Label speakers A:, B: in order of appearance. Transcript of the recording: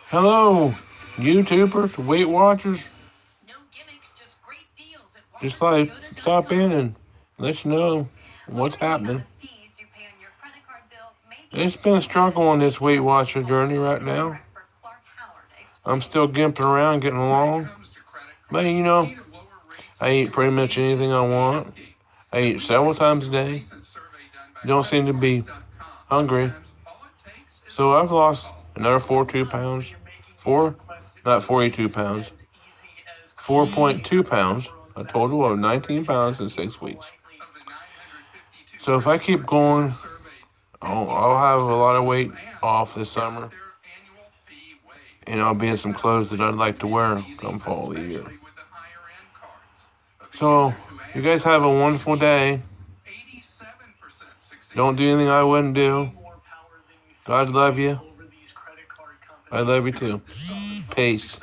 A: Hello, YouTubers, Weight Watchers. Just like stop in and let you know what's happening. It's been a struggle on this Weight Watcher journey right now. I'm still gimping around, getting along. But I eat pretty much anything I want. I eat several times a day. Don't seem to be hungry. So I've lost another 42 pounds. Not 42 pounds. 4.2 pounds. A total of 19 pounds in 6 weeks. So if I keep going, I'll have a lot of weight off this summer. And I'll be in some clothes that I'd like to wear come fall of the year. So, you guys have a wonderful day. Don't do anything I wouldn't do. God love you. I love you too. Peace.